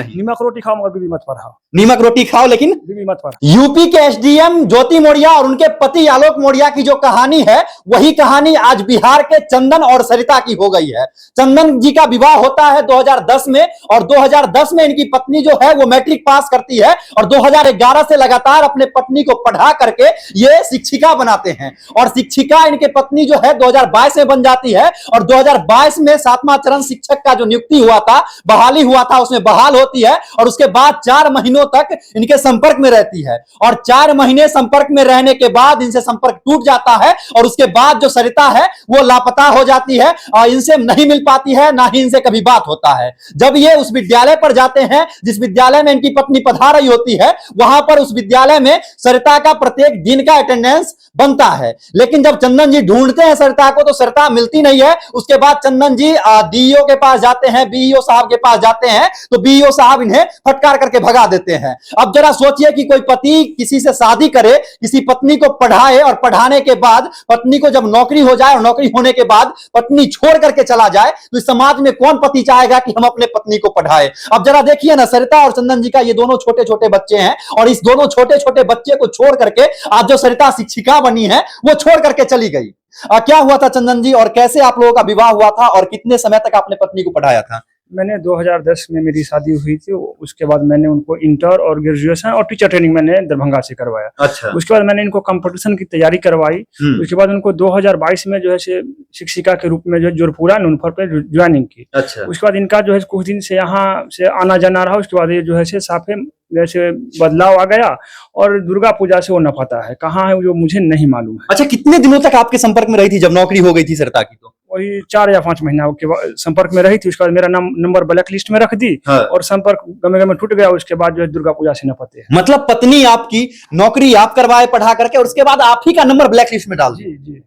नीमक रोटी खाओ मगर बीवी मत पढ़ाओ। नीमक रोटी खाओ लेकिन बीवी मत पढ़ाओ। यूपी के एसडीएम ज्योति मौर्य और उनके पति आलोक मौर्य की जो कहानी है, वही कहानी आज बिहार के चंदन और सरिता की हो गई है। चंदन जी का विवाह होता है 2010 में और 2010 में इनकी पत्नी जो है वो मैट्रिक पास करती है और 2011 से लगातार अपने पत्नी को पढ़ा करके ये शिक्षिका बनाते हैं और शिक्षिका इनके पत्नी जो है 2022 में बन जाती है और 2022 में 7वां चरण शिक्षक का जो नियुक्ति हुआ था, बहाली हुआ था, उसमें बहाल होती है और उसके बाद 4 महीनों तक इनके संपर्क में रहती है और 4 महीने संपर्क में रहने के बाद इनसे संपर्क टूट जाता है और उसके बाद जो सरिता है वो लापता हो जाती है और इनसे नहीं मिल पाती है, ना ही इनसे कभी बात होता है। जब ये उस विद्यालय पर जाते हैं जिस विद्यालय में इनकी पत्नी पढ़ा रही होती है, वहां पर उस विद्यालय में सरिता का प्रत्येक दिन का अटेंडेंस बनता है, लेकिन जब चंदन जी ढूंढते हैं सरिता को तो सरिता मिलती नहीं है। उसके बाद चंदन जी डीईओ के पास जाते हैं, बीईओ साहब के पास जाते हैं तो बीईओ साहब इन्हें फटकार करके भगा देते हैं। अब जरा सोचिए कि कोई पति किसी से शादी करे, किसी पत्नी को पढ़ाए और पढ़ाने के बाद पत्नी को जब नौकरी हो जाए और नौकरी होने के बाद पत्नी छोड़ करके चला जाए तो इस समाज में कौन पति चाहेगा कि हम अपने पत्नी को पढ़ाए। अब जरा देखिए ना, सरिता और चंदन जी का ये दोनों छोटे छोटे बच्चे हैं और इस दोनों छोटे छोटे बच्चे को छोड़ करके आज जो सरिता शिक्षिका बनी है वो छोड़ करके चली गई। क्या हुआ था चंदन जी और कैसे आप लोगों का विवाह हुआ था और कितने समय तक आपने पत्नी को पढ़ाया था? मैंने 2010 में मेरी शादी हुई थी, उसके बाद मैंने उनको इंटर और ग्रेजुएशन और टीचर ट्रेनिंग मैंने दरभंगा से करवाया। अच्छा। उसके बाद मैंने इनको कंपटीशन की तैयारी करवाई। उसके बाद उनको 2022 में जो है शिक्षिका के रूप में जो जोरपुरा नूनफर पे ज्वाइनिंग की। अच्छा। उसके बाद इनका जो है कुछ दिन से यहाँ से आना जाना रहा। उसके बाद ये जो है साफे जैसे बदलाव आ गया और दुर्गा पूजा से वो न पता है कहाँ है जो मुझे नहीं मालूम है। अच्छा, कितने दिनों तक आपके संपर्क में रही थी जब नौकरी हो गई थी सरिता की? तो वही 4 या 5 महीना के संपर्क में रही थी। उसके बाद मेरा नंबर ब्लैक लिस्ट में रख दी। हाँ। और संपर्क गमे गमे टूट गया। उसके बाद जो है दुर्गा पूजा से न पते है। मतलब पत्नी आपकी नौकरी आप करवाए पढ़ा करके और उसके बाद आप ही का नंबर ब्लैक लिस्ट में डाल दी? जी।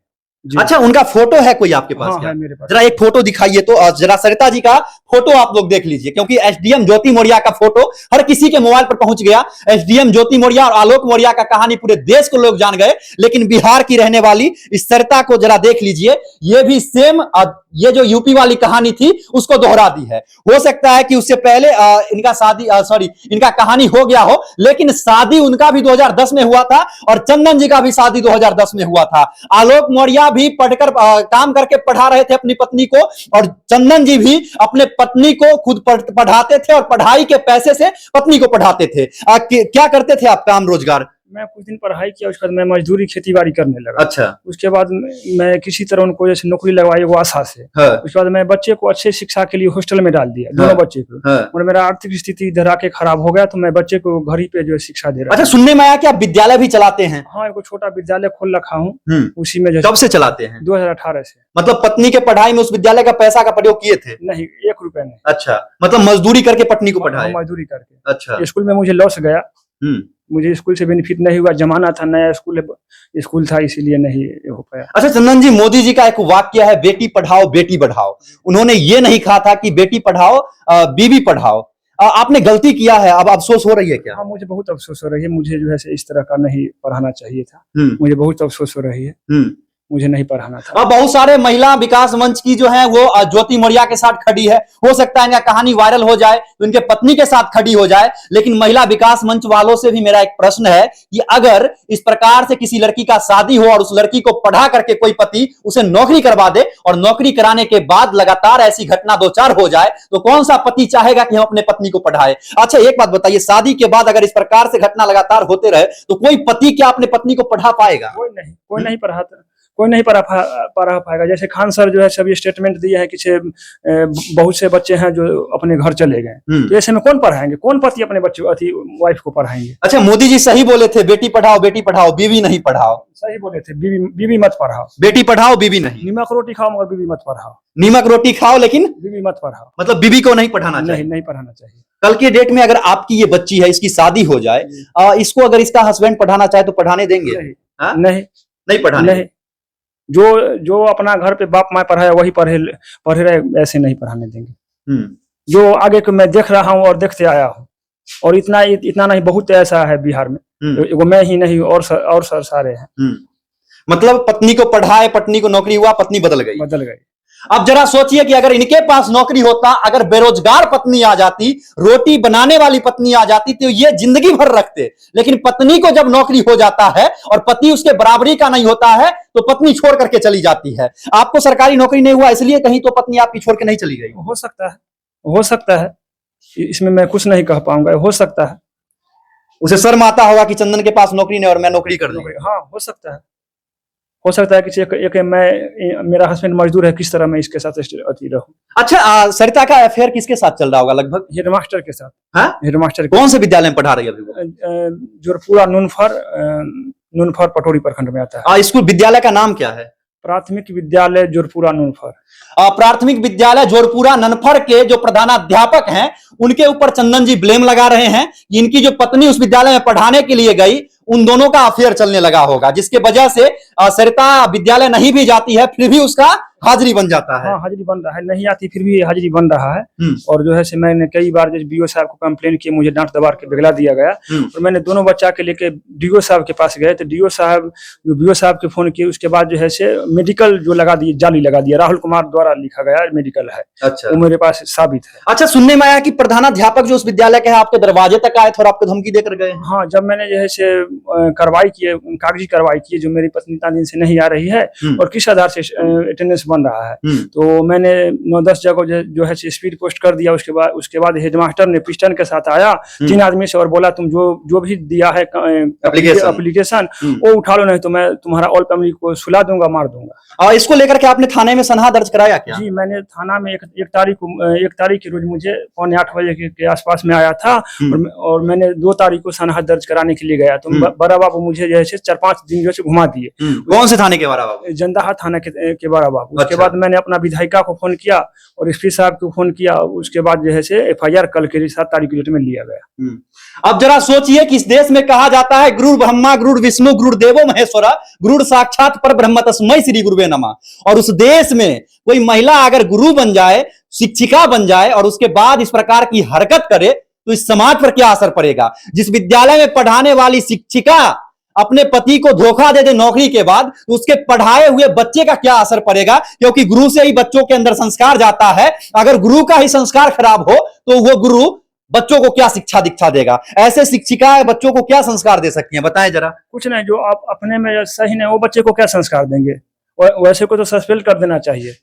अच्छा, उनका फोटो है कोई आपके पास? हाँ, है मेरे पास। जरा एक फोटो दिखाइए तो, जरा सरिता जी का फोटो आप लोग देख लीजिए, क्योंकि एसडीएम ज्योति मौर्य का फोटो हर किसी के मोबाइल पर पहुंच गया। एसडीएम ज्योति मौर्य और आलोक मौर्य का कहानी पूरे देश को लोग जान गए, लेकिन बिहार की रहने वाली इस सरिता को जरा देख लीजिए। ये भी सेम ये जो यूपी वाली कहानी थी उसको दोहरा दी है। हो सकता है कि उससे पहले इनका कहानी हो गया हो, लेकिन शादी उनका भी 2010 में हुआ था और चंदन जी का भी शादी 2010 में हुआ था। आलोक मौर्य भी पढ़कर काम करके पढ़ा रहे थे अपनी पत्नी को और चंदन जी भी अपने पत्नी को खुद पढ़ाते थे और पढ़ाई के पैसे से पत्नी को पढ़ाते थे। क्या करते थे आप काम रोजगार? मैं कुछ दिन पढ़ाई किया, उसके बाद मैं मजदूरी खेती बाड़ी करने लगा। अच्छा। उसके बाद मैं किसी तरह उनको जैसे नौकरी लगवाई वो आशा से। हाँ। उसके बाद मैं बच्चे को अच्छे शिक्षा के लिए हॉस्टल में डाल दिया। हाँ। दोनों बच्चे को। हाँ। और मेरा आर्थिक स्थिति इधर आके खराब हो गया तो मैं बच्चे को घर ही पे जो है शिक्षा दे रहा। अच्छा, सुनने में आया कि आप विद्यालय भी चलाते हैं? हाँ, एक छोटा विद्यालय खोल रखा हूँ। उसी में जो कब से चलाते हैं? 2018 से। मतलब पत्नी के पढ़ाई में उस विद्यालय का पैसा का प्रयोग किए थे? नहीं, 1 रुपया नहीं। अच्छा, मतलब मजदूरी करके पट्टी को पढ़ाया? मजदूरी करके। अच्छा। स्कूल में मुझे लॉस गया। मुझे स्कूल से बेनिफिट नहीं हुआ, जमाना था, नया स्कूल था, इसीलिए नहीं हो पाया। अच्छा चंदन जी, मोदी जी का एक वाक्य है बेटी पढ़ाओ बेटी बढ़ाओ। उन्होंने ये नहीं कहा था कि बेटी पढ़ाओ बीवी पढ़ाओ। आपने गलती किया है, अब अफसोस हो रही है क्या? हाँ, मुझे बहुत अफसोस हो रही है। मुझे जो है इस तरह का नहीं पढ़ाना चाहिए था। मुझे बहुत अफसोस हो रही है। मुझे नहीं पढ़ाना था। अब बहुत सारे महिला विकास मंच की जो है वो ज्योति मौर्य के साथ खड़ी है। हो सकता है इनका कहानी वायरल हो जाए तो इनके पत्नी के साथ खड़ी हो जाए, लेकिन महिला विकास मंच वालों से भी मेरा एक प्रश्न है कि अगर इस प्रकार से किसी लड़की का शादी हो और उस लड़की को पढ़ा करके कोई पति उसे नौकरी करवा दे और नौकरी कराने के बाद लगातार ऐसी घटना 2-4 हो जाए तो कौन सा पति चाहेगा कि हम अपने पत्नी को पढ़ाए? अच्छा, एक बात बताइए, शादी के बाद अगर इस प्रकार से घटना लगातार होते रहे तो कोई पति क्या अपने पत्नी को पढ़ा पाएगा? कोई नहीं पढ़ाता, कोई नहीं पढ़ा पाएगा। जैसे खान सर जो है सभी स्टेटमेंट दिए हैं कि बहुत से बच्चे हैं जो अपने घर चले गए, तो ऐसे में कौन पढ़ाएंगे? कौन पति अपने बच्चे वाइफ को पढ़ाएंगे? अच्छा, मोदी जी सही बोले थे, बेटी पढ़ाओ बीवी नहीं पढ़ाओ। सही बोले थे, बीवी मत पढ़ाओ। बेटी पढ़ाओ बीवी नहीं। नीमक रोटी खाओ मगर बीवी मत पढ़ाओ। नीमक रोटी खाओ लेकिन बीवी मत पढ़ाओ। मतलब बीवी को नहीं पढ़ाना चाहिए? नहीं पढ़ाना चाहिए। कल के डेट में अगर आपकी ये बच्ची है, इसकी शादी हो जाए, इसको अगर इसका हस्बैंड पढ़ाना चाहे तो पढ़ाने देंगे? नहीं पढ़ाने। नहीं, जो अपना घर पे बाप माँ पढ़ाया वही पढ़े रहे, ऐसे नहीं पढ़ाने देंगे। जो आगे को मैं देख रहा हूँ और देखते आया हूँ, और इतना नहीं, बहुत ऐसा है बिहार में। वो मैं ही नहीं और सारे हैं। मतलब पत्नी को पढ़ाए, पत्नी को नौकरी हुआ, पत्नी बदल गई। अब जरा सोचिए कि अगर इनके पास नौकरी होता, अगर बेरोजगार पत्नी आ जाती, रोटी बनाने वाली पत्नी आ जाती, तो ये जिंदगी भर रखते। लेकिन पत्नी को जब नौकरी हो जाता है और पति उसके बराबरी का नहीं होता है, तो पत्नी छोड़ करके चली जाती है। आपको सरकारी नौकरी नहीं हुआ इसलिए कहीं तो पत्नी आपकी छोड़ के नहीं चली गई? हो सकता है, इसमें मैं कुछ नहीं कह पाऊंगा, हो सकता है। उसे शर्म आता होगा कि चंदन के पास नौकरी नहीं और मैं नौकरी कर लूं। हाँ, हो सकता है कि मेरा हस्बैंड मजदूर है, किस तरह मैं इसके साथ अति रहूं। अच्छा, सरिता का अफेयर किसके साथ चल रहा होगा लगभग? हेडमास्टर के साथ। हाँ? हेडमास्टर कौन से विद्यालय में पढ़ा रही है अभी वो? जोरपुरा नूनफर पटोरी प्रखंड में आता है। स्कूल विद्यालय का नाम क्या है? प्राथमिक विद्यालय जोरपुरा नूनफर। प्राथमिक विद्यालय जोरपुरा ननफर के जो प्रधानाध्यापक हैं, उनके ऊपर चंदन जी ब्लेम लगा रहे हैं कि इनकी जो पत्नी उस विद्यालय में पढ़ाने के लिए गई, उन दोनों का अफेयर चलने लगा होगा, जिसके वजह से सरिता विद्यालय नहीं भी जाती है, फिर भी उसका हाजिरी बन जाता है। हाँ, हाजिरी बन रहा है, नहीं आती फिर भी हाजिरी बन रहा है। और जो है से मैंने कई बार जैसे बीओ साहब को कंप्लेन किया, मुझे डांट दबार के बिगला दिया गया। और मैंने दोनों बच्चा के लेके डीओ साहब के पास गए, तो बीओ साहब के फोन किए, उसके बाद जो है से मेडिकल जो लगा दिए, जाली लगा दिया, राहुल कुमार द्वारा लिखा गया मेडिकल है। अच्छा, वो मेरे पास साबित है। अच्छा, सुनने में आया कि प्रधानाध्यापक जो उस विद्यालय के है आपके दरवाजे तक आए थे और आपको धमकी देकर गए। हाँ, जब मैंने जो है से कागजी कार्रवाई की, जो मेरी पत्नी इतना दिन से नहीं आ रही है और किस आधार से अटेंडेंस बन रहा है, तो मैंने 9-10 जगह जो है स्पीड पोस्ट कर दिया। उसके बाद हेडमास्टर ने पिस्टन के साथ आया 3 आदमी से और बोला, तुम जो भी दिया है एप्लीकेशन वो उठा लो, नहीं तो मैं तुम्हारा ऑल फैमिली को सुला दूंगा, मार दूंगा। और इसको लेकर के आपने थाने में सनहा दर्ज कराया क्या? जी, मैंने थाना में एक तारीख के रोज मुझे 7:45 बजे के आसपास में आया था, और मैंने 2 तारीख को सनहा दर्ज कराने के लिए गया, तो बड़ा बाबू मुझे जो है 4-5 दिन जो घुमा दिए। कौन से थाने के बड़ा बाबू? जंदाहा थाना के बड़ा बाबू। उसके बाद मैंने अपना विधायिका को फोन किया और एसपी साहब को फोन किया। उसके बाद जो है से एफआईआर कल के 7 तारीख की डेट में लिया गया। अब जरा सोचिए कि इस देश में कहा जाता है गुरु ब्रह्मा गुरु विष्णु गुरु देवो महेश्वरा गुरु साक्षात पर ब्रह्म तस्मै श्री गुरुवे नमः। और उस देश में कोई महिला अगर गुरु बन जाए, शिक्षिका बन जाए और उसके बाद इस प्रकार की हरकत करे, तो इस समाज पर क्या असर पड़ेगा? जिस विद्यालय में पढ़ाने वाली शिक्षिका अपने पति को धोखा दे दे नौकरी के बाद, तो उसके पढ़ाए हुए बच्चे का क्या असर पड़ेगा? क्योंकि गुरु से ही बच्चों के अंदर संस्कार जाता है। अगर गुरु का ही संस्कार खराब हो, तो वो गुरु बच्चों को क्या शिक्षा दीक्षा देगा? ऐसे शिक्षिका बच्चों को क्या संस्कार दे सकती हैं, बताएं जरा। कुछ नहीं, जो आप अपने में सही नहीं, वो बच्चे को क्या संस्कार देंगे? वैसे को तो सस्पेंड कर देना चाहिए,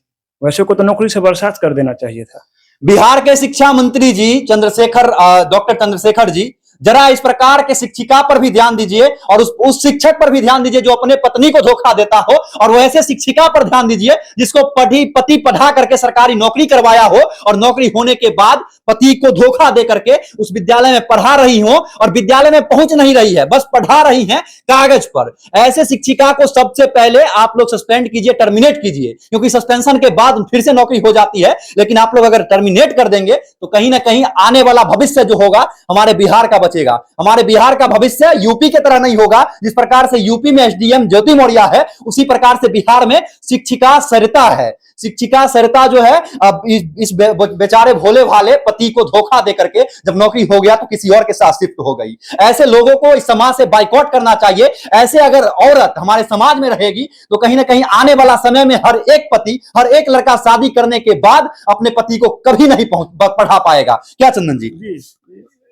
वैसे को तो नौकरी से बर्खास्त कर देना चाहिए था। बिहार के शिक्षा मंत्री जी डॉक्टर चंद्रशेखर जी, जरा इस प्रकार के शिक्षिका पर भी ध्यान दीजिए और उस शिक्षक पर भी ध्यान दीजिए जो अपने पत्नी को धोखा देता हो, और वो ऐसे शिक्षिका पर ध्यान दीजिए जिसको पति पढ़ा करके सरकारी नौकरी करवाया हो और नौकरी होने के बाद पति को धोखा दे करके उस विद्यालय में पढ़ा रही हो और विद्यालय में पहुंच नहीं रही है, बस पढ़ा रही हैं कागज पर। ऐसे शिक्षिका को सबसे पहले आप लोग सस्पेंड कीजिए, टर्मिनेट कीजिए, क्योंकि सस्पेंशन के बाद फिर से नौकरी हो जाती है। लेकिन आप लोग अगर टर्मिनेट कर देंगे तो कहीं ना कहीं आने वाला भविष्य जो होगा हमारे बिहार का बचेगा। हमारे बिहार का भविष्य यूपी की तरह नहीं होगा। जिस प्रकार से यूपी में एसडीएम ज्योति मौर्य है, उसी प्रकार से बिहार में शिक्षिका सरिता है। शिक्षिका सरिता जो है, अब इस बेचारे भोले भाले पति को धोखा दे करके जब नौकरी हो गया तो किसी और के साथ शिफ्ट हो गई। ऐसे लोगों को इस समाज से बाइकआउट करना चाहिए। ऐसे अगर औरत हमारे समाज में रहेगी तो कहीं ना कहीं आने वाला समय में हर एक पति, हर एक लड़का शादी करने के बाद अपने पति को कभी नहीं पढ़ा पाएगा। क्या चंदन जी?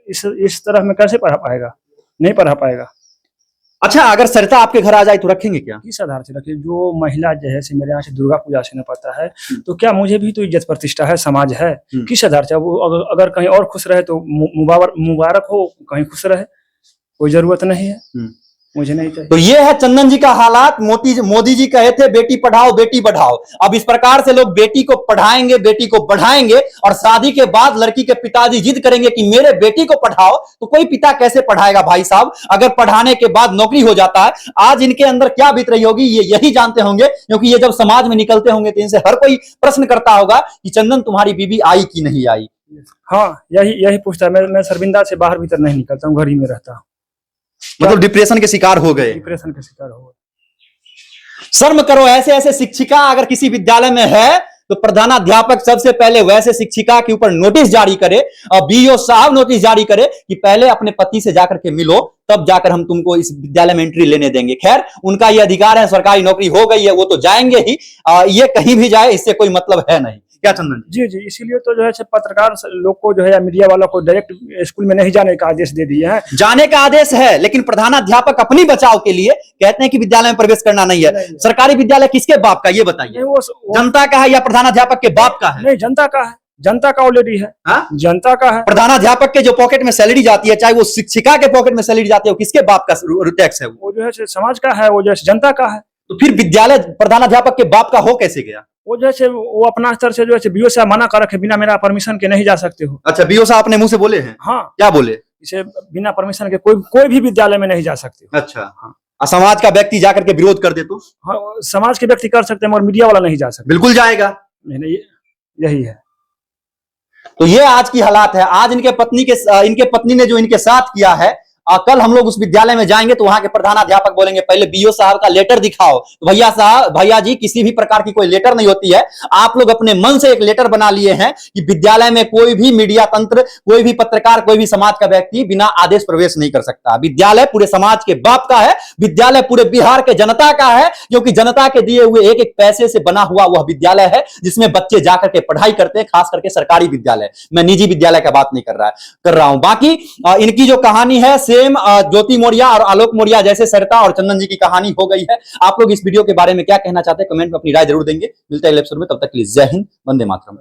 इस तरह में कैसे पढ़ा पाएगा? नहीं पढ़ा पाएगा। अच्छा, अगर सरिता आपके घर आ जाए तो रखेंगे क्या? किस आधार से रखें? जो महिला जो है मेरे यहाँ से दुर्गा पूजा से न पता है, तो क्या मुझे भी तो इज्जत प्रतिष्ठा है, समाज है, किस आधार से? वो अगर कहीं और खुश रहे तो मुबारक हो, कहीं खुश रहे, कोई जरूरत नहीं है, मुझे नहीं चाहिए। तो ये है चंदन जी का हालात। मोदी जी कहे थे बेटी पढ़ाओ बेटी बढ़ाओ। अब इस प्रकार से लोग बेटी को पढ़ाएंगे, बेटी को बढ़ाएंगे, और शादी के बाद लड़की के पिताजी जिद करेंगे कि मेरे बेटी को पढ़ाओ। तो कोई पिता कैसे पढ़ाएगा भाई साहब, अगर पढ़ाने के बाद नौकरी हो जाता है? आज इनके अंदर क्या बीत रही होगी ये यही जानते होंगे, क्योंकि ये जब समाज में निकलते होंगे तो इनसे हर कोई प्रश्न करता होगा कि चंदन तुम्हारी बीबी आई कि नहीं आई। हाँ, यही पूछता है। मैं शर्मिंदा से बाहर भीतर नहीं निकलता हूँ, घर ही में रहता हूँ। मतलब डिप्रेशन के शिकार हो गए। डिप्रेशन के शिकार हो गए। शर्म करो। ऐसे ऐसे शिक्षिका अगर किसी विद्यालय में है तो प्रधानाध्यापक सबसे पहले वैसे शिक्षिका के ऊपर नोटिस जारी करे और बीईओ साहब नोटिस जारी करे कि पहले अपने पति से जाकर के मिलो, तब जाकर हम तुमको इस विद्यालय में एंट्री लेने देंगे। खैर, उनका ये अधिकार है, सरकारी नौकरी हो गई है, वो तो जाएंगे ही। ये कहीं भी जाए, इससे कोई मतलब है नहीं। क्या चंदन जी? जी, इसीलिए तो जो है पत्रकार लोग को जो है मीडिया वालों को डायरेक्ट स्कूल में नहीं जाने का आदेश दे दिए हैं। जाने का आदेश है, लेकिन प्रधानाध्यापक अपनी बचाव के लिए कहते हैं कि विद्यालय में प्रवेश करना नहीं है। नहीं। सरकारी विद्यालय किसके बाप का, ये बताइए? वो जनता का है या प्रधानाध्यापक के बाप का है? नहीं, जनता का है, जनता का ऑलरेडी है। हा? जनता का है। प्रधानाध्यापक के जो पॉकेट में सैलरी जाती है, चाहे वो शिक्षिका के पॉकेट में सैलरी जाती है, वो किसके बाप का टैक्स है? वो जो है समाज का है, वो जो है जनता का है। तो फिर विद्यालय प्रधानाध्यापक के बाप का हो कैसे गया? वो जो है वो अपना स्तर से जो है बीओ से मना कर रखे, बिना मेरा परमिशन के नहीं जा सकते हो। अच्छा, बीओ साहब अपने मुंह से बोले हैं? हाँ। क्या बोले? इसे बिना परमिशन के कोई भी विद्यालय में नहीं जा सकते हो। अच्छा, हाँ। समाज का व्यक्ति जाकर के विरोध कर दे तो? हाँ, समाज के व्यक्ति कर सकते हैं, मगर मीडिया वाला नहीं जा सकता। बिल्कुल जाएगा। नहीं, यही है। तो ये आज की हालात है। आज इनके पत्नी ने जो इनके साथ किया है, कल हम लोग उस विद्यालय में जाएंगे तो वहां के प्रधानाध्यापक बोलेंगे पहले बीओ साहब का लेटर दिखाओ। तो भैया जी, किसी भी प्रकार की कोई लेटर नहीं होती है। आप लोग अपने मन से एक लेटर बना लिए हैं कि विद्यालय में कोई भी मीडिया तंत्र, कोई भी पत्रकार, कोई भी समाज का व्यक्ति बिना आदेश प्रवेश नहीं कर सकता। विद्यालय पूरे समाज के बाप का है, विद्यालय पूरे बिहार के जनता का है, क्योंकि जनता के दिए हुए एक एक पैसे से बना हुआ वह विद्यालय है, जिसमें बच्चे जाकर के पढ़ाई करते हैं, खास करके सरकारी विद्यालय। मैं निजी विद्यालय का बात नहीं कर रहा हूं। बाकी इनकी जो कहानी है, ज्योति मौर्य और आलोक मौर्य जैसे सरिता और चंदन जी की कहानी हो गई है। आप लोग इस वीडियो के बारे में क्या कहना चाहते हैं, कमेंट में अपनी राय जरूर देंगे। मिलते हैं अगले एपिसोड में, तब तक के लिए जय हिंद, वंदे मातरम।